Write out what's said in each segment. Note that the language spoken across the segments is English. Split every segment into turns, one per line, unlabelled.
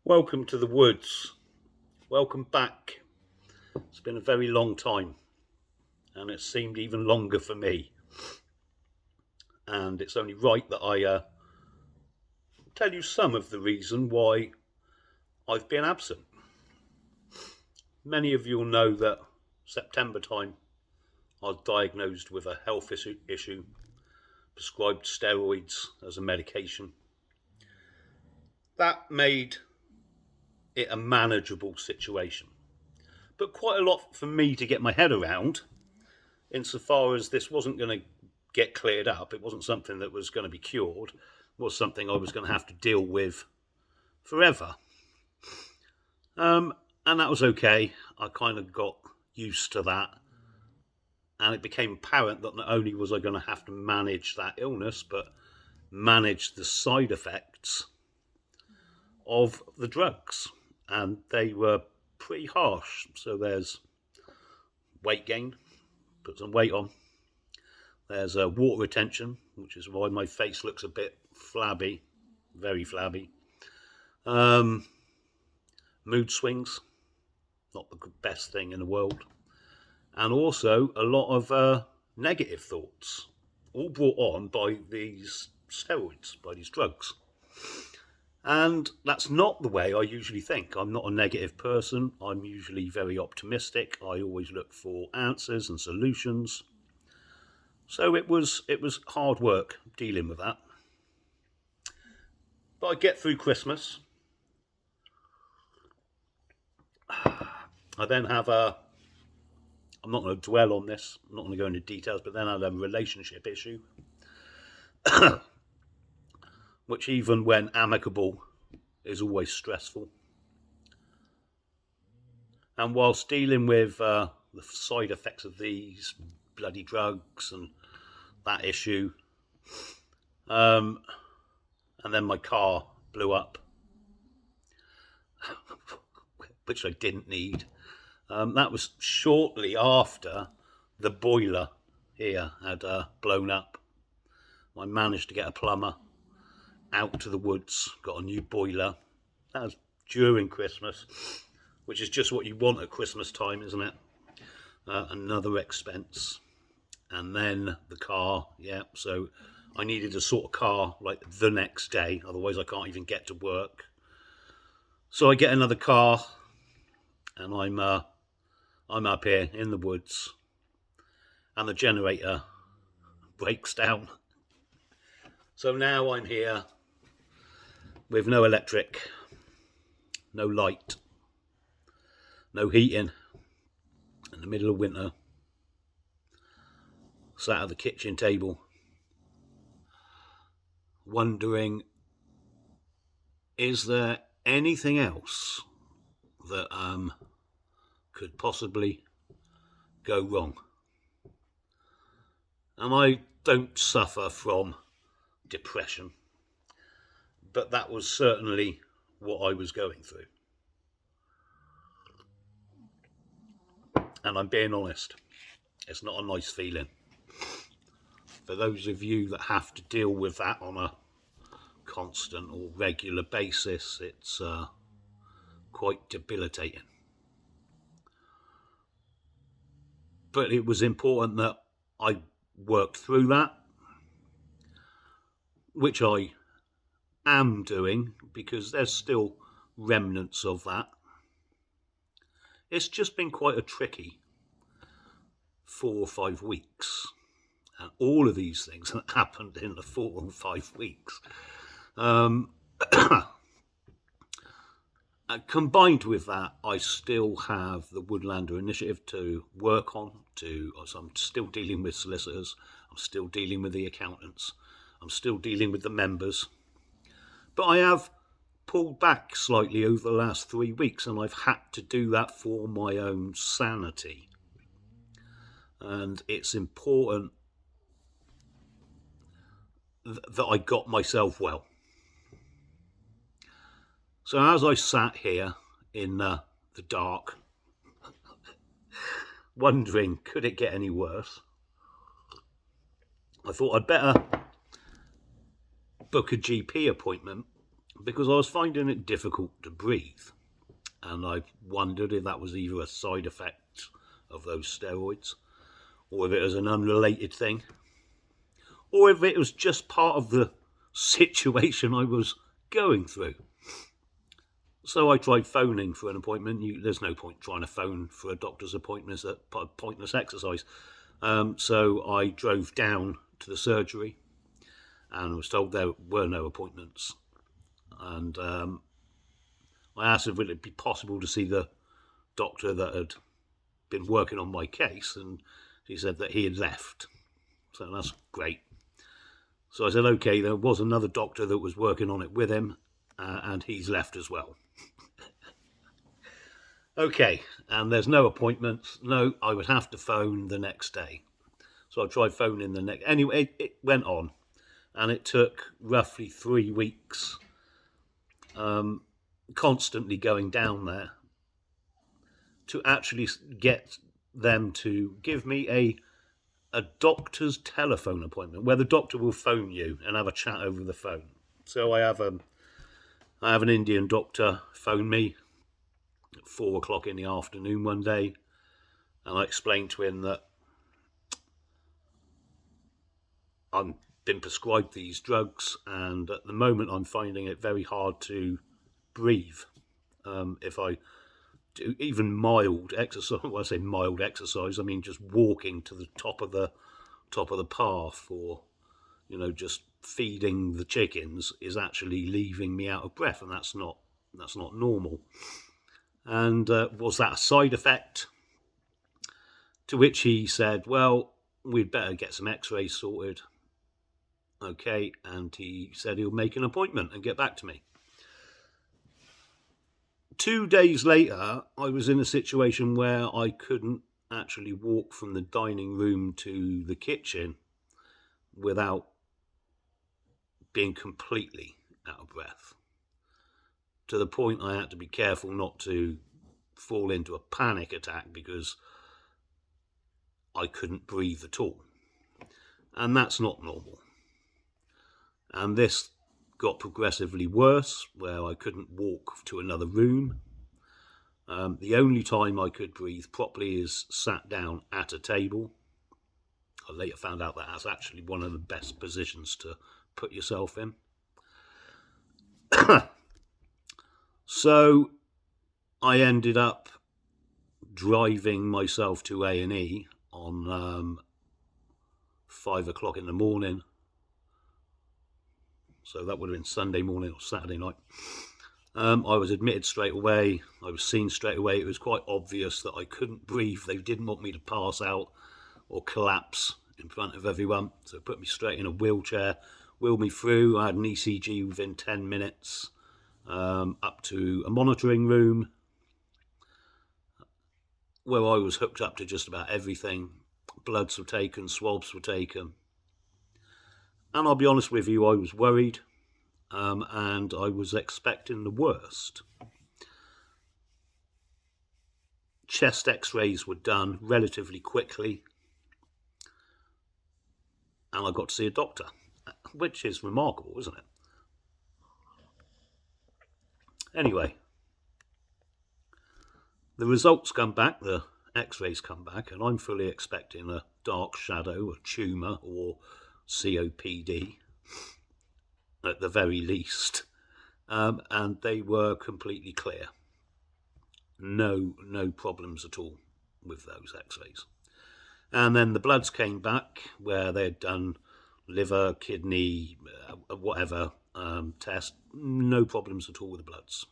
Welcome to the woods. Welcome back. It's been a very long time, and it seemed even longer for me. And it's only right that I tell you some of the reason why I've been absent. Many of you will know that September time I was diagnosed with a health issue, prescribed steroids as a medication. That made it a manageable situation, but quite a lot for me to get my head around, insofar as this wasn't going to get cleared up. It wasn't something that was going to be cured. It was something I was going to have to deal with forever. And that was okay. I kind of got used to that. And it became apparent that not only was I going to have to manage that illness, but manage the side effects of the drugs. And they were pretty harsh. So there's weight gain, put some weight on. There's water retention, which is why my face looks a bit flabby, very flabby. Mood swings, not the best thing in the world. And also a lot of negative thoughts, all brought on by these steroids, by these drugs. And that's not the way I usually think. I'm not a negative person. I'm usually very optimistic. I always look for answers and solutions. So it was hard work dealing with that. But I get through Christmas. I then have I'm not going to dwell on this, I'm not going to go into details, but then I had a relationship issue, which even when amicable is always stressful. And whilst dealing with the side effects of these bloody drugs and that issue, and then my car blew up, which I didn't need. That was shortly after the boiler here had blown up. I managed to get a plumber out to the woods, got a new boiler. That was during Christmas, which is just what you want at Christmas time, isn't it? Another expense. And then the car, so I needed to sort of car like the next day, otherwise I can't even get to work. So I get another car, and I'm up here in the woods, and the generator breaks down. So now I'm here with no electric, no light, no heating, in the middle of winter, sat at the kitchen table, wondering, is there anything else that could possibly go wrong? And I don't suffer from depression, but that was certainly what I was going through. And I'm being honest, it's not a nice feeling. For those of you that have to deal with that on a constant or regular basis, it's quite debilitating. But it was important that I worked through that, which I am doing, because there's still remnants of that. It's just been quite a tricky 4 or 5 weeks, and all of these things that happened in the 4 or 5 weeks. Combined with that, I still have the Woodlander Initiative to work on. So I'm still dealing with solicitors, I'm still dealing with the accountants, I'm still dealing with the members. But I have pulled back slightly over the last 3 weeks, and I've had to do that for my own sanity. And it's important that I got myself well. So as I sat here in the dark, wondering, could it get any worse, I thought I'd better book a GP appointment because I was finding it difficult to breathe. And I wondered if that was either a side effect of those steroids, or if it was an unrelated thing, or if it was just part of the situation I was going through. So I tried phoning for an appointment. There's no point trying to phone for a doctor's appointment. It's a pointless exercise. So I drove down to the surgery and was told there were no appointments. And I asked if it would be possible to see the doctor that had been working on my case, and he said that he had left. So that's great. So I said, okay, there was another doctor that was working on it with him, and he's left as well. Okay, and there's no appointments. No, I would have to phone the next day. So I tried phoning the next. Anyway, it went on, and it took roughly 3 weeks, constantly going down there, to actually get them to give me a doctor's telephone appointment, where the doctor will phone you and have a chat over the phone. So I have an Indian doctor phone me at 4 o'clock in the afternoon one day, and I explained to him that I've been prescribed these drugs, and at the moment I'm finding it very hard to breathe. If I do even mild exercise, when I say mild exercise, I mean just walking to the top of the path, or just feeding the chickens, is actually leaving me out of breath, and that's not normal. And was that a side effect? To which he said, well, we'd better get some x-rays sorted. Okay, and he said he'll make an appointment and get back to me. 2 days later, I was in a situation where I couldn't actually walk from the dining room to the kitchen without being completely out of breath, to the point I had to be careful not to fall into a panic attack because I couldn't breathe at all. And that's not normal. And this got progressively worse, where I couldn't walk to another room. The only time I could breathe properly is sat down at a table. I later found out that that's actually one of the best positions to put yourself in. So I ended up driving myself to A&E on 5 o'clock in the morning. So that would have been Sunday morning or Saturday night. I was admitted straight away. I was seen straight away. It was quite obvious that I couldn't breathe. They didn't want me to pass out or collapse in front of everyone. So put me straight in a wheelchair, wheeled me through. I had an ECG within 10 minutes, up to a monitoring room where I was hooked up to just about everything. Bloods were taken, swabs were taken. And I'll be honest with you, I was worried, and I was expecting the worst. Chest x-rays were done relatively quickly, and I got to see a doctor, which is remarkable, isn't it? Anyway, the results come back, the x-rays come back, and I'm fully expecting a dark shadow, a tumour, or COPD at the very least, and they were completely clear. No problems at all with those x-rays. And then the bloods came back, where they had done liver, kidney, whatever test. No problems at all with the bloods.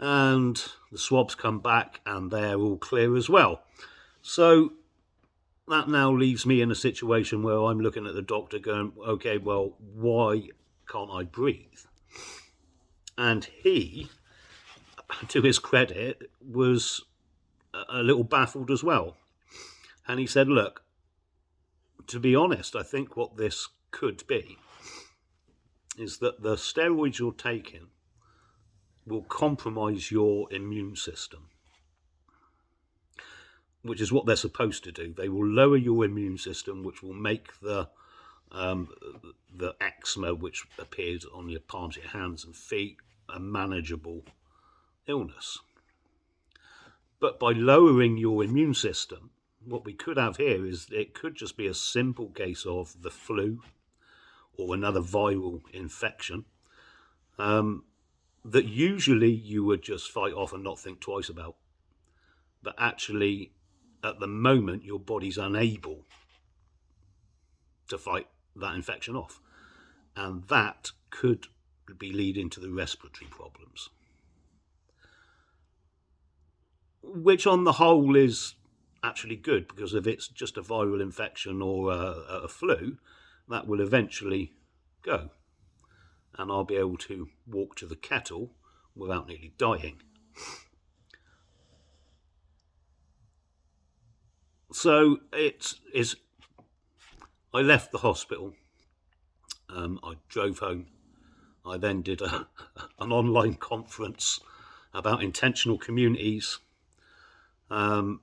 And the swabs come back, and they're all clear as well. So that now leaves me in a situation where I'm looking at the doctor going, okay, well, why can't I breathe? And he, to his credit, was a little baffled as well. And he said, look, to be honest, I think what this could be is that the steroids you're taking will compromise your immune system, which is what they're supposed to do. They will lower your immune system, which will make the um, the eczema which appears on your palms of your hands and feet, a manageable illness. But by lowering your immune system, what we could have here is it could just be a simple case of the flu or another viral infection that usually you would just fight off and not think twice about. But actually, at the moment, your body's unable to fight that infection off. And that could be leading to the respiratory problems, which on the whole is actually good, because if it's just a viral infection or a flu, that will eventually go. And I'll be able to walk to the kettle without nearly dying. So I left the hospital. I drove home. I then did an online conference about intentional communities. I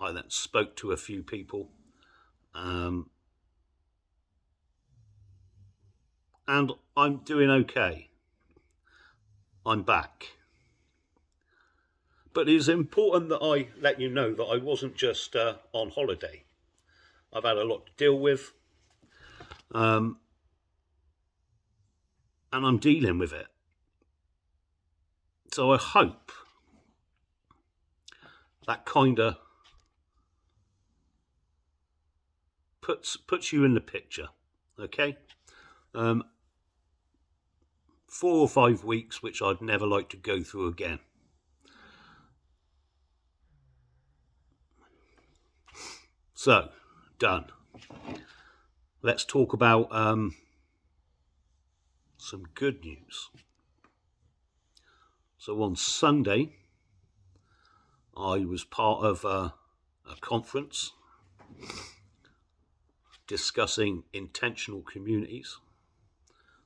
then spoke to a few people. And I'm doing okay. I'm back. But it is important that I let you know that I wasn't just on holiday. I've had a lot to deal with. And I'm dealing with it. So I hope that kind of puts you in the picture, okay? 4 or 5 weeks, which I'd never like to go through again. So, done. Let's talk about some good news. So on Sunday, I was part of a conference discussing intentional communities.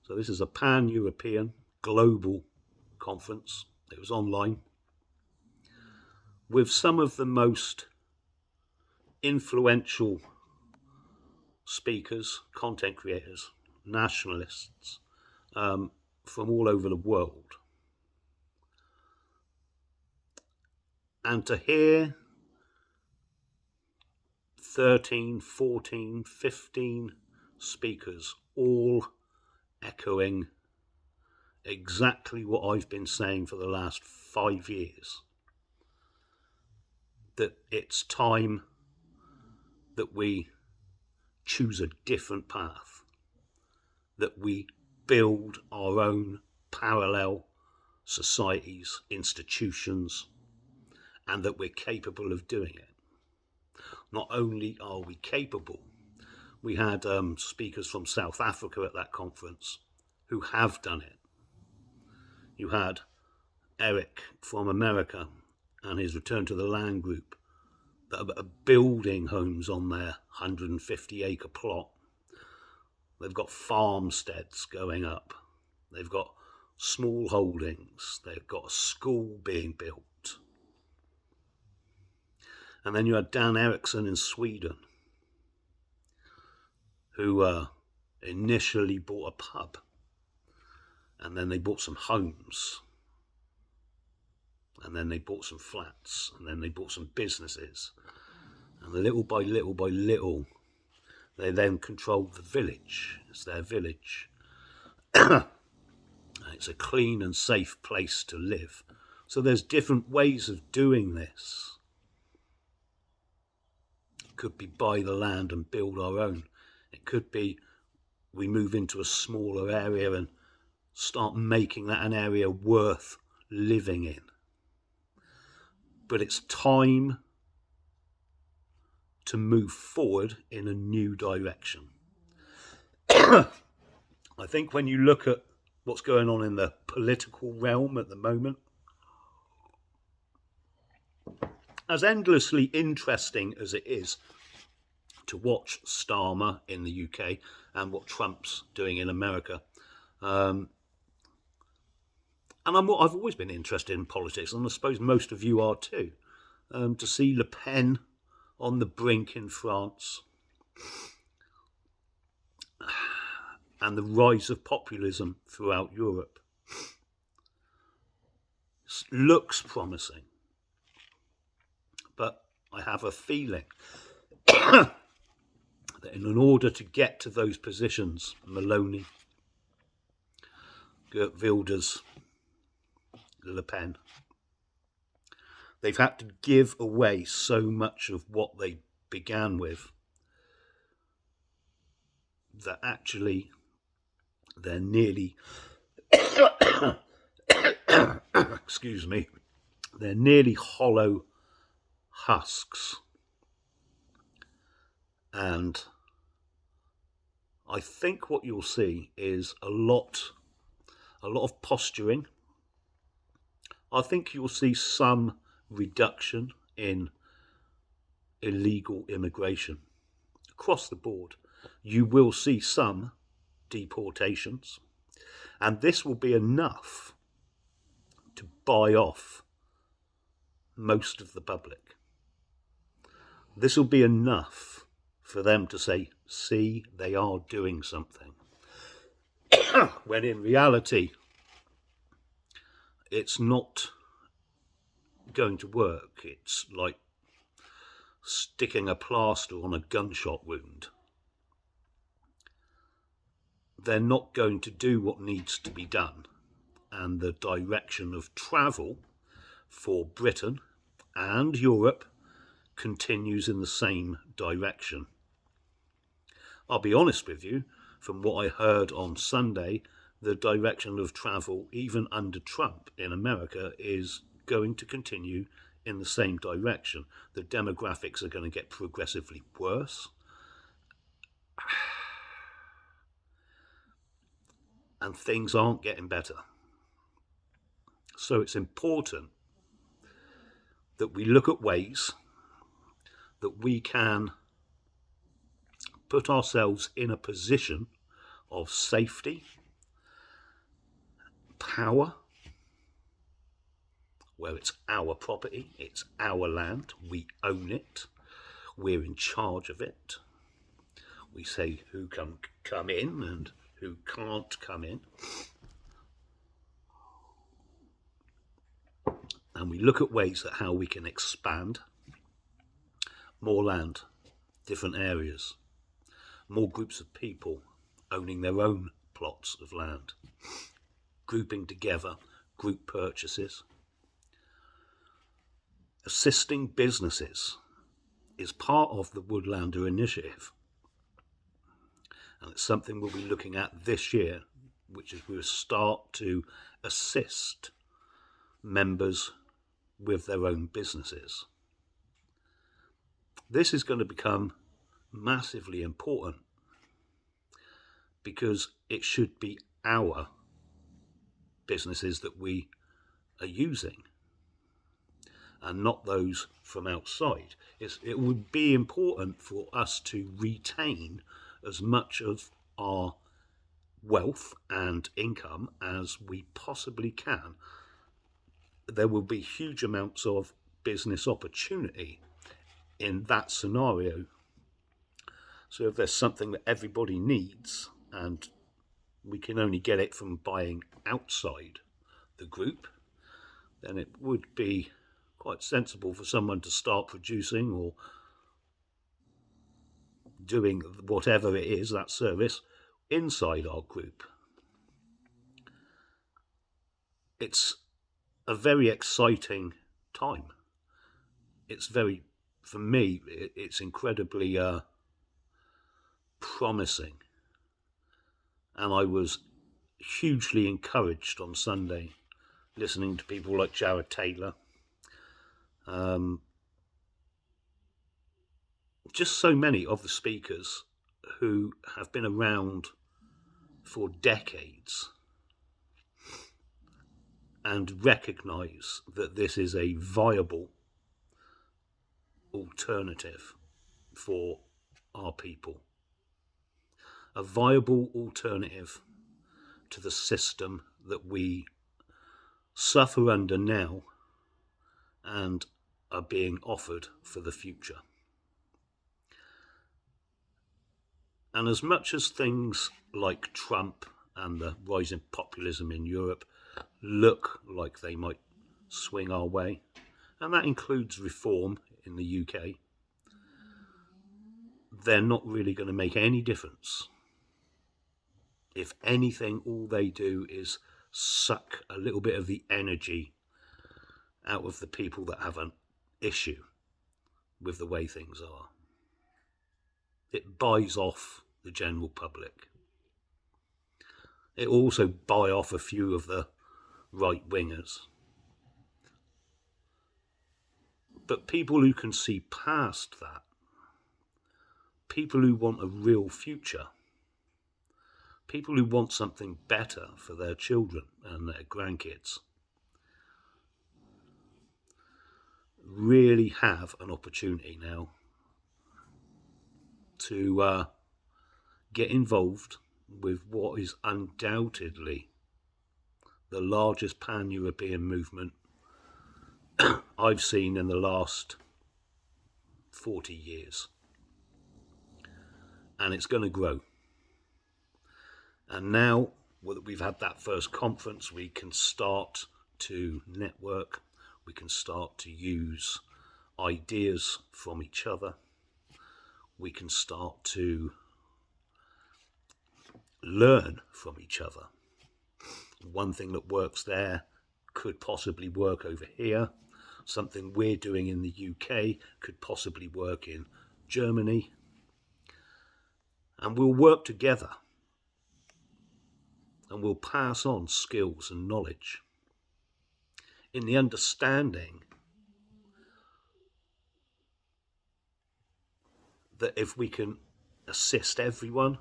So this is a pan-European global conference. It was online with some of the most influential speakers, content creators, nationalists from all over the world. And to hear 13, 14, 15 speakers all echoing exactly what I've been saying for the last 5 years, that it's time that we choose a different path, that we build our own parallel societies, institutions, and that we're capable of doing it. Not only are we capable, we had speakers from South Africa at that conference who have done it. You had Eric from America and his Return to the Land group that are building homes on their 150-acre plot. They've got farmsteads going up. They've got small holdings. They've got a school being built. And then you had Dan Eriksson in Sweden, who initially bought a pub, and then they bought some homes, and then they bought some flats, and then they bought some businesses, and little by little, they then controlled the village. It's their village. It's a clean and safe place to live. So there's different ways of doing this. It could be buy the land and build our own. It could be we move into a smaller area and start making that an area worth living in. But it's time to move forward in a new direction. I think when you look at what's going on in the political realm at the moment, as endlessly interesting as it is to watch Starmer in the UK and what Trump's doing in America, and I've always been interested in politics, and I suppose most of you are too, to see Le Pen on the brink in France, and the rise of populism throughout Europe looks promising. But I have a feeling that in order to get to those positions, Meloni, Geert Wilders, Le Pen, they've had to give away so much of what they began with that actually they're nearly excuse me, they're nearly hollow husks. And I think what you'll see is a lot of posturing. I think you'll see some reduction in illegal immigration across the board. You will see some deportations, and this will be enough to buy off most of the public. This will be enough for them to say, see, they are doing something. When in reality, it's not going to work. It's like sticking a plaster on a gunshot wound. They're not going to do what needs to be done. And the direction of travel for Britain and Europe continues in the same direction. I'll be honest with you, from what I heard on Sunday, the direction of travel, even under Trump in America, is going to continue in the same direction. The demographics are going to get progressively worse. And things aren't getting better. So it's important that we look at ways that we can put ourselves in a position of safety, power, where it's our property, it's our land, we own it, we're in charge of it. We say who can come in and who can't come in. And we look at ways at how we can expand more land, different areas, more groups of people owning their own plots of land, grouping together, group purchases. Assisting businesses is part of the Woodlander Initiative. And it's something we'll be looking at this year, which is we'll start to assist members with their own businesses. This is going to become massively important because it should be our businesses that we are using and not those from outside. It would be important for us to retain as much of our wealth and income as we possibly can. There will be huge amounts of business opportunity in that scenario. So if there's something that everybody needs and we can only get it from buying outside the group, then it would be quite sensible for someone to start producing or doing whatever it is, that service, inside our group. It's a very exciting time. For me, it's incredibly promising. And I was hugely encouraged on Sunday listening to people like Jared Taylor. Just so many of the speakers who have been around for decades and recognise that this is a viable alternative for our people. A viable alternative to the system that we suffer under now and are being offered for the future. And as much as things like Trump and the rising populism in Europe look like they might swing our way, and that includes reform in the UK, they're not really going to make any difference. If anything, all they do is suck a little bit of the energy out of the people that have an issue with the way things are. It buys off the general public. It also buy off a few of the right-wingers. But people who can see past that, people who want a real future, people who want something better for their children and their grandkids, really have an opportunity now to get involved with what is undoubtedly the largest pan-European movement I've seen in the last 40 years. And it's going to grow. And now that we've had that first conference, we can start to network, we can start to use ideas from each other, we can start to learn from each other. One thing that works there could possibly work over here. Something we're doing in the UK could possibly work in Germany. And we'll work together. And we'll pass on skills and knowledge in the understanding that if we can assist everyone,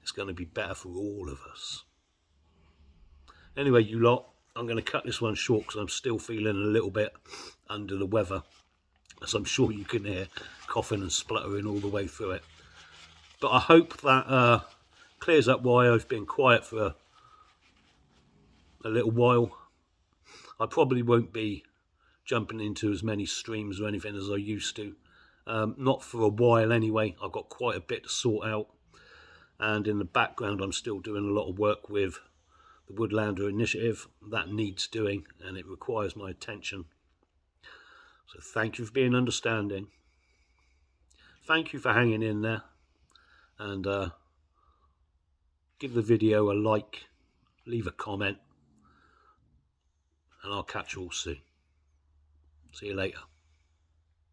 it's going to be better for all of us. Anyway, you lot, I'm going to cut this one short because I'm still feeling a little bit under the weather, as I'm sure you can hear, coughing and spluttering all the way through it. But I hope that clears up why I've been quiet for a little while. I probably won't be jumping into as many streams or anything as I used to. Not for a while anyway. I've got quite a bit to sort out. And in the background, I'm still doing a lot of work with the Woodlander Initiative. That needs doing, and it requires my attention. So thank you for being understanding. Thank you for hanging in there. And give the video a like, leave a comment, and I'll catch you all soon. See you later.